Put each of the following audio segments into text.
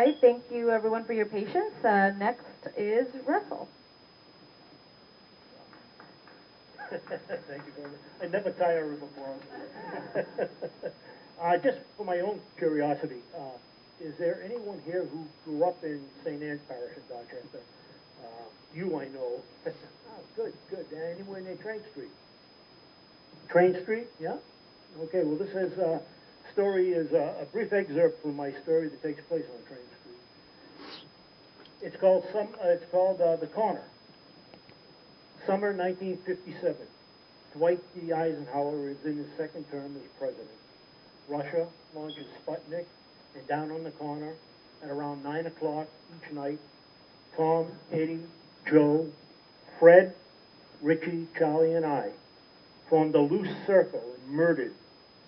right, thank you everyone for your patience. Next is Russell. Thank you very much. I never tire of applause. Just for my own curiosity, is there anyone here who grew up in St. Anne's Parish in Dorchester? You, I know. Oh, good, good. Anywhere near Train Street? Train Street, yeah? Okay, well, this is story is a brief excerpt from my story that takes place on Train Street. It's called The Corner. Summer 1957. Dwight D. Eisenhower is in his second term as president. Russia launches Sputnik, and down on the corner at around 9 o'clock each night, Tom, Eddie, Joe, Fred, Richie, Charlie, and I formed a loose circle and murdered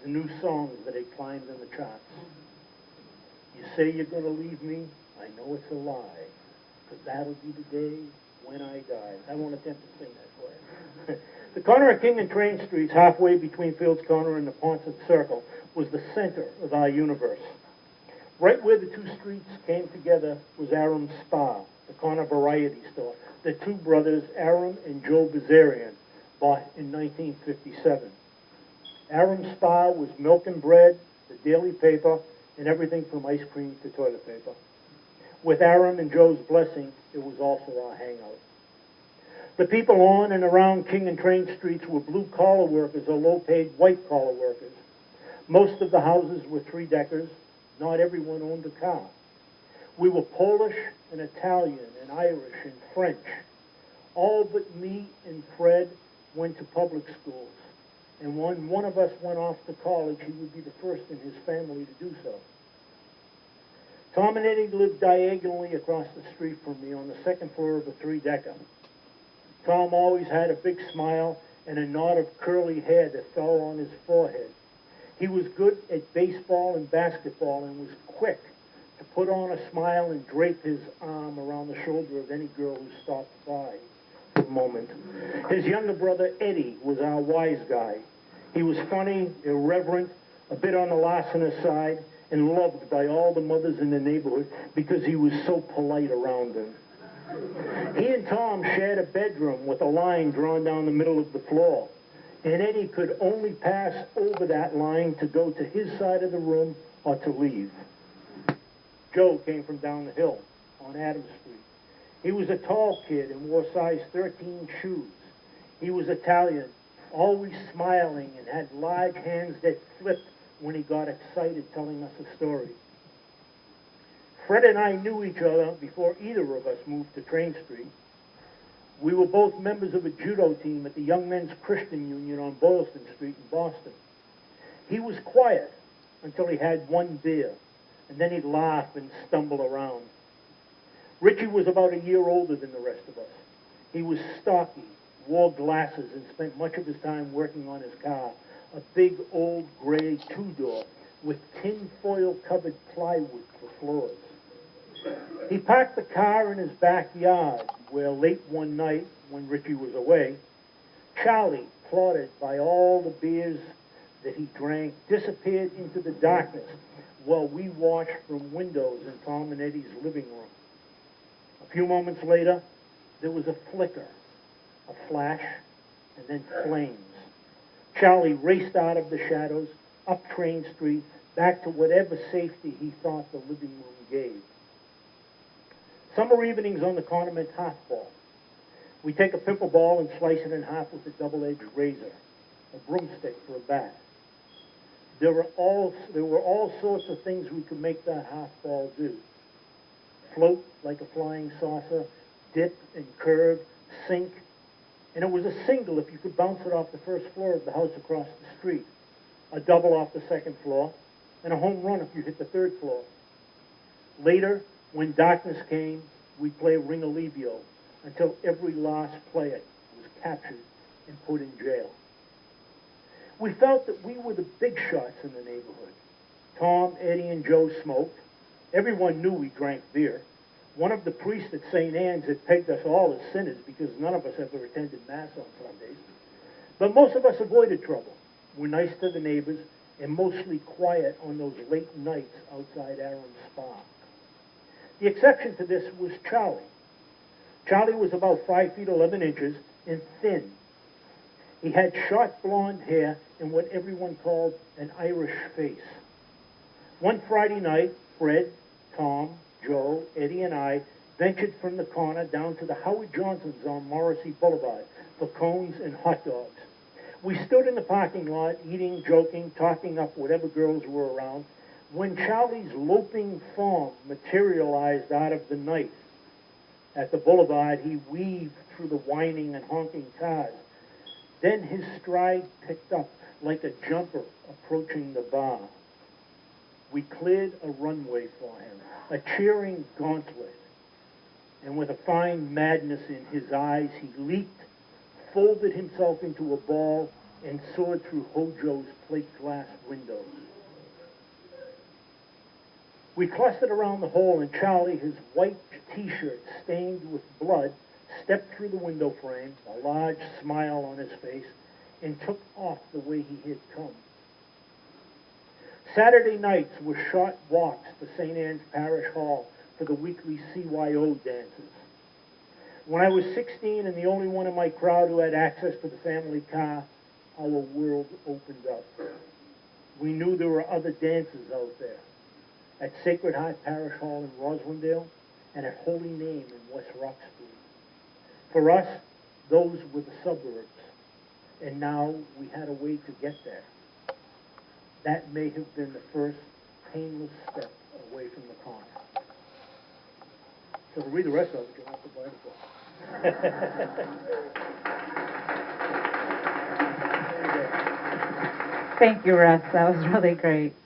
the new songs that had climbed in the charts. You say you're going to leave me? I know it's a lie, because that'll be the day when I die. I won't attempt to sing that for you. The corner of King and Train Streets, halfway between Fields Corner and the Ponset Circle, was the center of our universe. Right where the two streets came together was Aram's Spa, the corner variety store that two brothers, Aram and Joe Bazarian, bought in 1957. Aram's Spa was milk and bread, the daily paper, and everything from ice cream to toilet paper. With Aram and Joe's blessing, it was also our hangout. The people on and around King and Train Streets were blue-collar workers or low-paid white-collar workers. Most of the houses were three-deckers. Not everyone owned a car. We were Polish and Italian and Irish and French. All but me and Fred went to public schools. And when one of us went off to college, he would be the first in his family to do so. Tom and Eddie lived diagonally across the street from me on the second floor of a three-decker. Tom always had a big smile and a knot of curly hair that fell on his forehead. He was good at baseball and basketball and was quick to put on a smile and drape his arm around the shoulder of any girl who stopped by for a moment. His younger brother, Eddie, was our wise guy. He was funny, irreverent, a bit on the larcenous side, and loved by all the mothers in the neighborhood because he was so polite around them. He and Tom shared a bedroom with a line drawn down the middle of the floor, and Eddie could only pass over that line to go to his side of the room or to leave. Joe came from down the hill on Adams Street. He was a tall kid and wore size 13 shoes. He was Italian, always smiling, and had large hands that flipped when he got excited telling us a story. Fred and I knew each other before either of us moved to Train Street. We were both members of a judo team at the Young Men's Christian Union on Boylston Street in Boston. He was quiet until he had one beer, and then he'd laugh and stumble around. Richie was about a year older than the rest of us. He was stocky, wore glasses, and spent much of his time working on his car, a big old gray two-door with tin-foil-covered plywood for floors. He parked the car in his backyard, where late one night, when Richie was away, Charlie, plotted by all the beers that he drank, disappeared into the darkness while we watched from windows in Tom and Eddie's living room. A few moments later, there was a flicker, a flash, and then flames. Charlie raced out of the shadows, up Train Street, back to whatever safety he thought the living room gave. Summer evenings on the corner meant half-ball. We take a pickleball and slice it in half with a double-edged razor, a broomstick for a bat. There were all sorts of things we could make that half-ball do. Float like a flying saucer, dip and curve, sink, and it was a single if you could bounce it off the first floor of the house across the street, a double off the second floor, and a home run if you hit the third floor. Later, when darkness came, we'd play ring-a-libio until every last player was captured and put in jail. We felt that we were the big shots in the neighborhood. Tom, Eddie, and Joe smoked. Everyone knew we drank beer. One of the priests at St. Anne's had pegged us all as sinners because none of us ever attended Mass on Sundays. But most of us avoided trouble, were nice to the neighbors, and mostly quiet on those late nights outside Aram's Spa. The exception to this was Charlie. Charlie was about 5 feet 11 inches and thin. He had short blonde hair and what everyone called an Irish face. One Friday night, Fred, Tom, Joe, Eddie, and I ventured from the corner down to the Howard Johnsons on Morrissey Boulevard for cones and hot dogs. We stood in the parking lot, eating, joking, talking up whatever girls were around, when Charlie's loping form materialized out of the night. At the boulevard, he weaved through the whining and honking cars. Then his stride picked up like a jumper approaching the bar. We cleared a runway for him, a cheering gauntlet. And with a fine madness in his eyes, he leaped, folded himself into a ball, and soared through Hojo's plate glass windows. We clustered around the hole, and Charlie, his white T-shirt stained with blood, stepped through the window frame, a large smile on his face, and took off the way he had come. Saturday nights were short walks to St. Anne's Parish Hall for the weekly CYO dances. When I was 16 and the only one in my crowd who had access to the family car, our world opened up. We knew there were other dances out there, at Sacred Heart Parish Hall in Roslindale and at Holy Name in West Roxbury. For us, those were the suburbs, and now we had a way to get there. That may have been the first painless step away from the corner. So to read the rest of it, you'll have to buy the book. Thank you, Russ. That was really great.